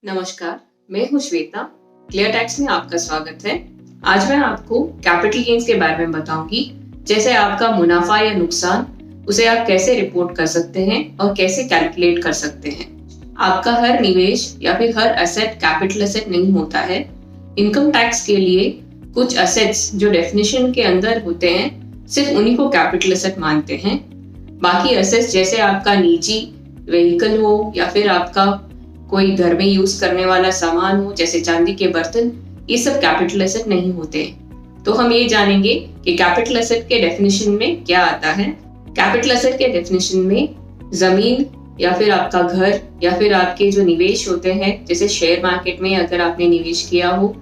नमस्कार, मैं हूँ श्वेता। क्लियर टैक्स में आपका स्वागत है। आज मैं आपको कैपिटल गेन्स के बारे में बताऊंगी, जैसे आपका मुनाफा या नुकसान, उसे आप कैसे रिपोर्ट कर सकते हैं और कैसे कैलकुलेट कर सकते हैं। आपका हर निवेश या फिर हर एसेट कैपिटल एसेट नहीं होता है। इनकम टैक्स के लिए कुछ एसेट्स जो डेफिनेशन के अंदर होते हैं, सिर्फ उन्हीं को कैपिटल एसेट मानते हैं। बाकी एसेट्स जैसे आपका निजी व्हीकल हो या फिर आपका कोई घर में यूज करने वाला सामान हो, जैसे चांदी के बर्तन, ये सब कैपिटल एसेट नहीं होते। तो हम ये जानेंगे कि कैपिटल एसेट के डेफिनेशन में क्या आता है। कैपिटल एसेट के डेफिनेशन में जमीन या फिर आपका घर या फिर आपके जो निवेश होते हैं, जैसे शेयर मार्केट में अगर आपने निवेश किया हो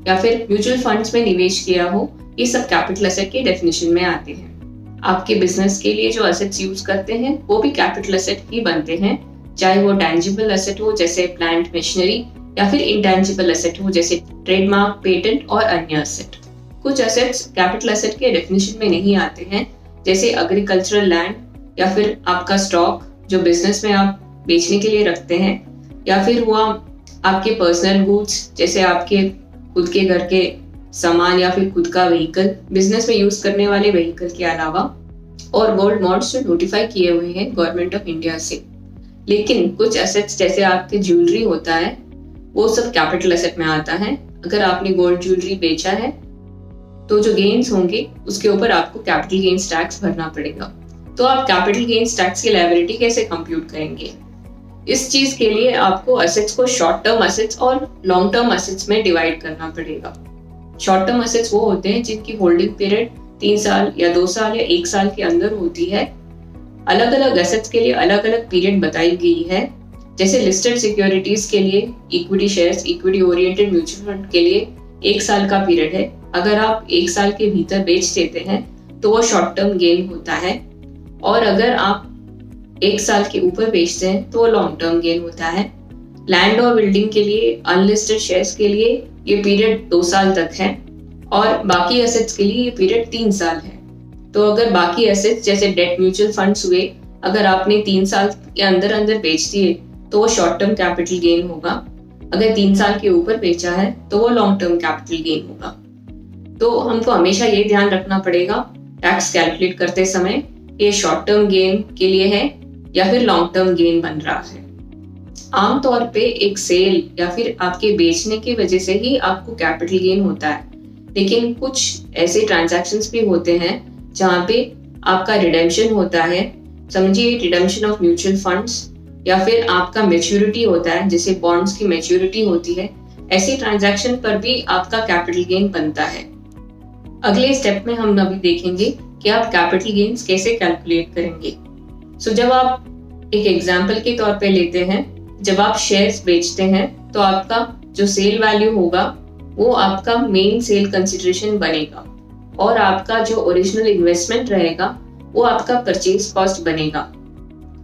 या फिर म्यूचुअल फंड्स में निवेश किया हो, ये सब कैपिटल एसेट के डेफिनेशन में आते हैं। आपके बिजनेस के लिए जो एसेट्स यूज करते हैं वो भी कैपिटल एसेट ही बनते हैं, चाहे वो टैंजिबल एसेट हो जैसे प्लांट मशीनरी या फिर इंटैंजिबल एसेट हो जैसे ट्रेडमार्क, पेटेंट और अन्य एसेट। कुछ एसेट्स कैपिटल एसेट के डेफिनेशन में नहीं आते हैं, जैसे एग्रीकल्चरल लैंड या फिर आपका स्टॉक जो बिजनेस में आप बेचने के लिए रखते हैं, या फिर हुआ आपके पर्सनल गुड्स जैसे आपके खुद के घर के सामान या फिर खुद का व्हीकल, बिजनेस में यूज करने वाले व्हीकल के अलावा, और गोल्ड बॉन्ड्स जो नोटिफाई किए हुए हैं गवर्नमेंट ऑफ इंडिया से। लेकिन कुछ एसेट्स जैसे आपके ज्वेलरी होता है, वो सब कैपिटल एसेट में आता है। अगर आपने गोल्ड ज्वेलरी बेचा है तो जो गेन्स होंगे उसके ऊपर आपको कैपिटल गेन्स टैक्स भरना पड़ेगा। तो आप कैपिटल गेन्स टैक्स की लायबिलिटी कैसे कंप्यूट करेंगे? इस चीज के लिए आपको एसेट्स को शॉर्ट टर्म एसेट्स और लॉन्ग टर्म एसेट्स में डिवाइड करना पड़ेगा। शॉर्ट टर्म एसेट्स वो होते हैं जिनकी होल्डिंग पीरियड 3 साल या 2 साल या 1 साल के अंदर होती है। अलग अलग एसेट्स के लिए अलग अलग पीरियड बताई गई है। जैसे लिस्टेड सिक्योरिटीज के लिए equity shares, equity oriented mutual fund के लिए 1 साल का पीरियड है। अगर आप 1 साल के भीतर बेच देते हैं तो वो शॉर्ट टर्म गेन होता है, और अगर आप 1 साल के ऊपर बेचते हैं तो वो लॉन्ग टर्म गेन होता है। लैंड और बिल्डिंग के लिए, अनलिस्टेड शेयर्स के लिए ये पीरियड 2 साल तक है, और बाकी एसेट्स के लिए ये पीरियड 3 साल है। तो अगर बाकी एसेट्स जैसे डेट म्यूचुअल फंड्स हुए, अगर आपने 3 साल के अंदर अंदर बेच दिए तो वो शॉर्ट टर्म कैपिटल गेन होगा। अगर 3 साल के ऊपर बेचा है तो वो लॉन्ग टर्म कैपिटल गेन होगा। तो हमको हमेशा ये ध्यान रखना पड़ेगा टैक्स कैलकुलेट करते समय, ये शॉर्ट टर्म गेन के लिए है या फिर लॉन्ग टर्म गेन बन रहा है। आमतौर पे एक सेल या फिर आपके बेचने की वजह से ही आपको कैपिटल गेन होता है, लेकिन कुछ ऐसे ट्रांजैक्शंस भी होते हैं जहाँ पे आपका रिडेम्पशन होता है। समझिए रिडेम्पशन ऑफ म्यूचुअल फंड्स, या फिर आपका मैच्योरिटी होता है, जैसे बॉन्ड्स की मैच्योरिटी होती है। ऐसी ट्रांजैक्शन पर भी आपका कैपिटल गेन बनता है। अगले स्टेप में हम अभी देखेंगे कि आप कैपिटल गेन्स कैसे कैलकुलेट करेंगे। जब आप एक एग्जाम्पल के तौर पे लेते हैं, जब आप शेयर्स बेचते हैं तो आपका जो सेल वैल्यू होगा वो आपका मेन सेल कंसिडरेशन बनेगा, और आपका जो ओरिजिनल इन्वेस्टमेंट रहेगा वो आपका परचेज कॉस्ट बनेगा।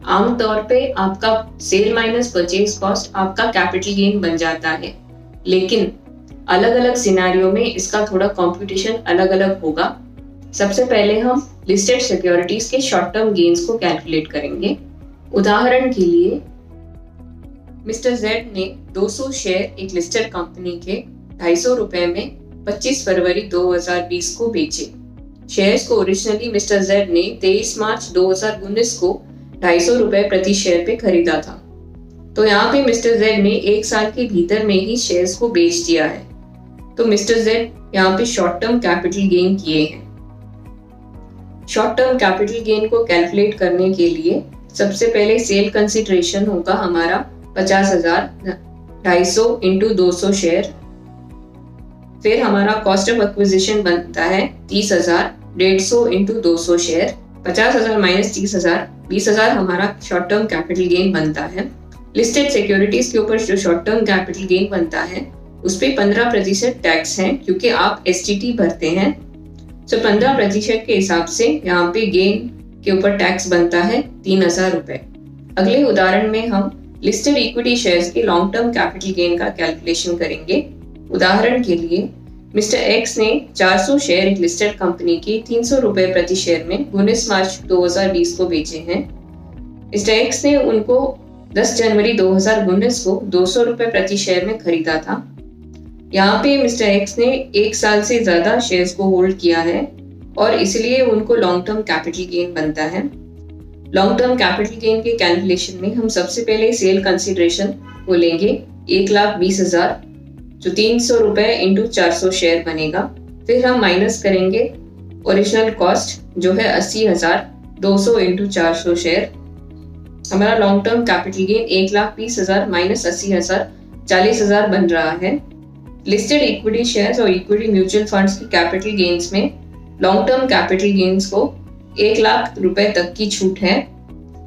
आमतौर पे आपका सेल माइनस परचेज कॉस्ट आपका कैपिटल गेन बन जाता है, लेकिन अलग अलग सिनेरियो में इसका थोड़ा कंप्यूटेशन अलग अलग होगा। सबसे पहले हम लिस्टेड सिक्योरिटीज के शॉर्ट टर्म गेन्स को कैलकुलेट करेंगे। उदाहरण के लिए मिस्टर जेड ने 200 शेयर एक लिस्टेड कंपनी के 250 रुपए में 25 फरवरी 2020 को बेचे। शेयर्स को ओरिजिनली मिस्टर जेड ने 23 मार्च 2019 को 250 रुपए प्रति शेयर पे खरीदा था। तो यहाँ पे मिस्टर जेड ने 1 साल के भीतर में ही शेयर्स को बेच दिया है। तो मिस्टर जेड यहाँ पे शॉर्ट टर्म कैपिटल गेन किए हैं। शॉर्ट टर्म कैपिटल गेन को कैलकुलेट करने के लिए सबसे पहले सेल कंसिडरेशन होगा हमारा 50,000, 250 इंटू 200 शेयर। फिर हमारा कॉस्ट ऑफ एक्विजिशन बनता है 30,000, 150 इंटू 200 शेयर। 50,000 माइनस 30,000, 20,000 हमारा शॉर्ट टर्म कैपिटल गेन बनता है। लिस्टेड सिक्योरिटीज के ऊपर जो शॉर्ट टर्म कैपिटल गेन बनता है उस पर 15% टैक्स है, क्योंकि आप STT भरते हैं। 15% के हिसाब से यहाँ पे गेन के ऊपर टैक्स बनता है 3,000 रुपए। अगले उदाहरण में हम लिस्टेड इक्विटी शेयर्स के लॉन्ग टर्म कैपिटल गेन का कैलकुलेशन करेंगे। उदाहरण के लिए मिस्टर एक्स ने 400 शेयर एक लिस्टेड कंपनी की 300 रुपए प्रति शेयर में 19 मार्च 2020 को बेचे हैं। मिस्टर एक्स ने उनको 10 जनवरी 2019 को 200 रुपए प्रति शेयर में खरीदा था। यहाँ पे मिस्टर एक्स ने 1 साल से ज्यादा शेयर्स को होल्ड किया है और इसलिए उनको लॉन्ग टर्म कैपिटल गेन बनता है। लॉन्ग टर्म कैपिटल गेन के कैलकुलेशन में हम सबसे पहले सेल कंसिडरेशन को लेंगे 1,20,000, जो 300 रुपए इंटू 400 शेयर बनेगा। फिर हम माइनस करेंगे ओरिजिनल कॉस्ट जो है 80,000, 200 इंटू 400 शेयर। हमारा long term capital gain 1,20,000 minus 80,000 40,000 बन रहा है। लिस्टेड इक्विटी शेयर्स और इक्विटी म्यूचुअल फंड्स की कैपिटल गेन्स में लॉन्ग टर्म कैपिटल गेन्स को 1 लाख रुपए तक की छूट है।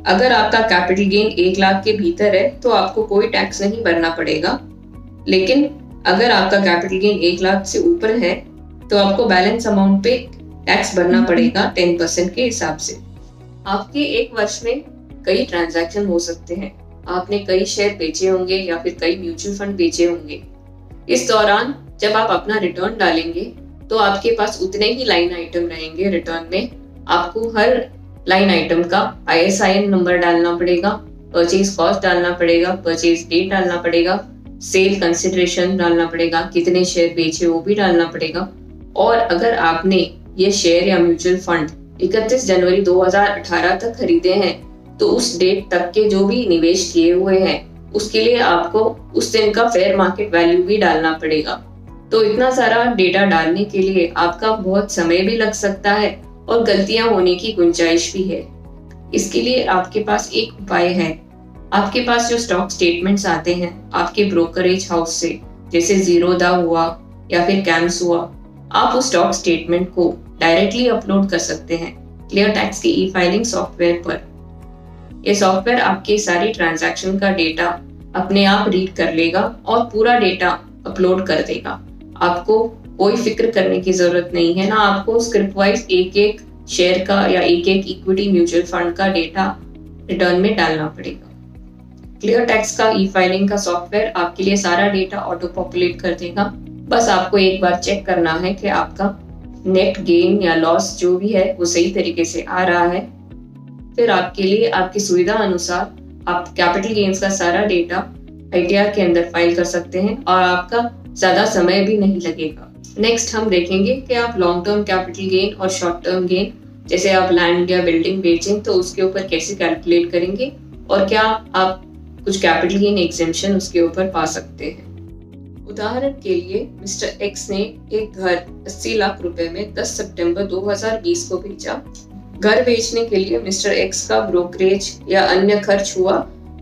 अगर आपका कैपिटल गेन 1 लाख के भीतर है तो आपको कोई टैक्स नहीं भरना पड़ेगा, लेकिन अगर आपका कैपिटल गेन 1 लाख से ऊपर है तो आपको बैलेंस अमाउंट पे टैक्स भरना पड़ेगा 10% के हिसाब से। आपके 1 वर्ष में कई ट्रांजैक्शन हो सकते हैं। आपने कई शेयर बेचे होंगे या फिर कई म्यूचुअल फंड बेचे होंगे। इस दौरान जब आप अपना रिटर्न डालेंगे तो आपके पास उतने ही लाइन आइटम रहेंगे रिटर्न में। आपको हर लाइन आइटम का ISIN नंबर डालना पड़ेगा, परचेज कॉस्ट डालना पड़ेगा, परचेज डेट डालना पड़ेगा, सेल कंसिडरेशन डालना पड़ेगा, कितने शेयर बेचे वो भी डालना पड़ेगा। और अगर आपने ये शेयर या म्यूचुअल फंड 31 जनवरी 2018 तक खरीदे हैं तो उस डेट तक के जो भी निवेश किए हुए हैं उसके लिए आपको उस दिन का फेयर मार्केट वैल्यू भी डालना पड़ेगा। तो इतना सारा डेटा डालने के लिए आपका बहुत समय भी लग सकता है और गलतियां होने की गुंजाइश भी है। इसके लिए आपके पास एक उपाय है। आपके पास जो स्टॉक स्टेटमेंट्स आते हैं आपके ब्रोकरेज हाउस से, जैसे ज़ीरोधा हुआ या फिर कैम्स हुआ, आप उस स्टॉक स्टेटमेंट को डायरेक्टली अपलोड कर सकते हैं क्लियर टैक्स के ई-फाइलिंग सॉफ्टवेयर पर। ये सॉफ्टवेयर आपके सारी ट्रांजैक्शन का डेटा अपने आप रीड कर लेगा और पूरा डेटा अपलोड कर देगा। आपको कोई फिक्र करने की जरूरत नहीं है, ना आपको स्क्रिप्ट वाइज एक शेयर का या एक इक्विटी म्यूचुअल फंड का डेटा रिटर्न में डालना पड़ेगा। क्लियर टैक्स का ई-फाइलिंग का सॉफ्टवेयर आपके लिए सारा डेटा ऑटो पॉपुलेट कर देगा। बस आपको एक बार चेक करना है कि आपका नेट गेन या लॉस जो भी है वो सही तरीके से आ रहा है। फिर आपके लिए आपकी सुविधा अनुसार आप कैपिटल गेन्स का सारा डेटा ITR के अंदर फाइल कर सकते हैं और आपका ज्यादा समय भी नहीं लगेगा। नेक्स्ट हम देखेंगे कि आप लॉन्ग टर्म कैपिटल गेन और शॉर्ट टर्म गेन, जैसे आप लैंड या बिल्डिंग बेचें तो उसके ऊपर कैसे कैलकुलेट करेंगे और क्या आप कुछ कैपिटल गेन एग्जेम्पशन उसके ऊपर पा सकते हैं। उदाहरण के लिए मिस्टर एक्स ने एक घर 80 लाख रुपए में 10 सितंबर 2020 को बेचा। घर बेचने के लिए मिस्टर एक्स का ब्रोकरेज या अन्य खर्च हुआ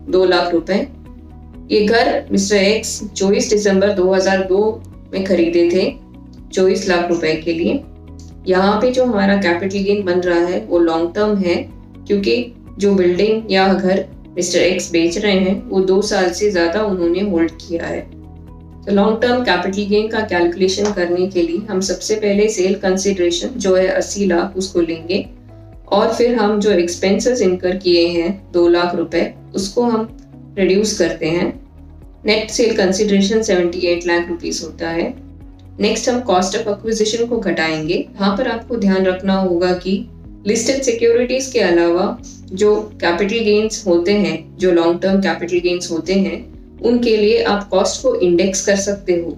2 लाख रुपए। ये घर मिस्टर एक्स 24 दिसंबर 2002 में खरीदे थे 24 लाख रुपए के लिए। यहाँ पे जो हमारा कैपिटल गेन बन रहा है वो लॉन्ग टर्म है, क्योंकि जो बिल्डिंग या घर मिस्टर एक्स बेच रहे हैं वो 2 साल से ज्यादा उन्होंने होल्ड किया है। तो लॉन्ग टर्म कैपिटल गेन का कैलकुलेशन करने के लिए हम सबसे पहले सेल कंसिडरेशन जो है 80 लाख उसको लेंगे और फिर हम जो एक्सपेंसेस इनकर किए हैं 2 लाख रुपए उसको हम रिड्यूस करते हैं। Net sale consideration 78 lakh rupees होता है। नेक्स्ट हम कॉस्ट ऑफ एक्विजिशन को घटाएंगे। यहाँ पर आपको ध्यान रखना होगा कि लिस्टेड सिक्योरिटीज के अलावा जो कैपिटल गेन्स होते हैं, जो लॉन्ग टर्म कैपिटल गेन्स होते हैं, उनके लिए आप कॉस्ट को इंडेक्स कर सकते हो।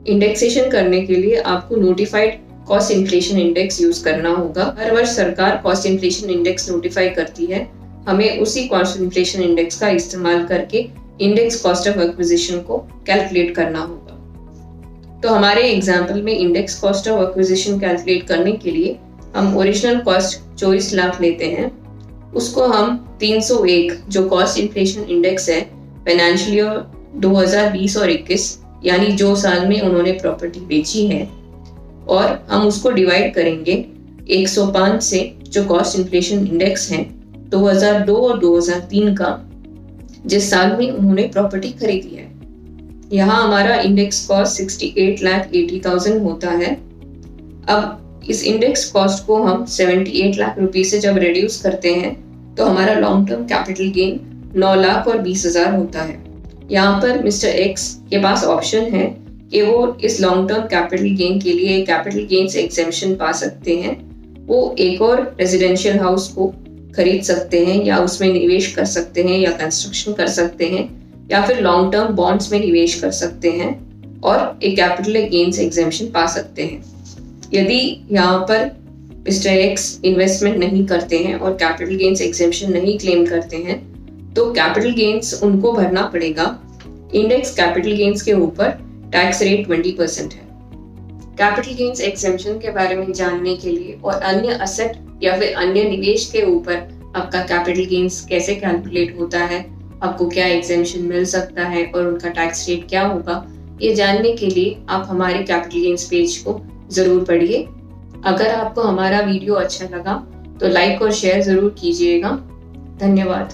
इंडेक्सेशन करने के लिए आपको notified cost inflation index use करना होगा। हर वर्ष सरकार कॉस्ट इन्फ्लेशन इंडेक्स नोटिफाई करती है। हमें उसी कॉस्ट इन्फ्लेशन इंडेक्स का इस्तेमाल करके इंडेक्स कॉस्ट ऑफ एक्विजिशन को कैलकुलेट करना होगा। तो हमारे एग्जाम्पल में index cost of acquisition calculate करने के लिए हम ओरिजिनल कॉस्ट 24 लाख लेते हैं, उसको हम 301 जो कॉस्ट इन्फ्लेशन इंडेक्स है फाइनेंशियल ईयर 2020 और 21 यानी जो साल में उन्होंने प्रॉपर्टी बेची है, और हम उसको डिवाइड करेंगे 105 से जो कॉस्ट इन्फ्लेशन इंडेक्स है 2002 और 2003 का, जिस साल में उन्होंने प्रॉपर्टी खरीदी है। यहाँ हमारा इंडेक्स कॉस्ट 68,80,000 होता है। अब इस इंडेक्स कॉस्ट को हम 78 लाख रुपए से जब रिड्यूस करते हैं तो हमारा लॉन्ग टर्म कैपिटल गेन 9,20,000 होता है। यहाँ पर मिस्टर एक्स के पास ऑप्शन है कि वो इस लॉन्ग टर्म कैपिटल गेन के लिए कैपिटल गेन्स एग्जेम्पशन पा सकते हैं। वो एक और रेजिडेंशियल हाउस को खरीद सकते हैं या उसमें निवेश कर सकते हैं या कंस्ट्रक्शन कर सकते हैं या फिर लॉन्ग टर्म बॉन्ड्स में निवेश कर सकते हैं और एक कैपिटल गेन्स एग्जेम्पशन पा सकते हैं। यदि यहाँ पर मिस्टर एक्स इन्वेस्टमेंट नहीं करते हैं और कैपिटल गेन्स एग्जेम्पशन नहीं क्लेम करते हैं तो कैपिटल गेन्स उनको भरना पड़ेगा। इंडेक्स कैपिटल गेन्स के ऊपर टैक्स रेट 20% है। कैपिटल गेन्स एग्जेम्पशन के बारे में जानने के लिए और अन्य असेट या फिर अन्य निवेश के ऊपर आपका कैपिटल गेन्स कैसे कैलकुलेट होता है, आपको क्या एग्जेम्पशन मिल सकता है और उनका टैक्स रेट क्या होगा, ये जानने के लिए आप हमारे कैपिटल गेन्स पेज को जरूर पढ़िए। अगर आपको हमारा वीडियो अच्छा लगा तो लाइक और शेयर जरूर कीजिएगा। धन्यवाद।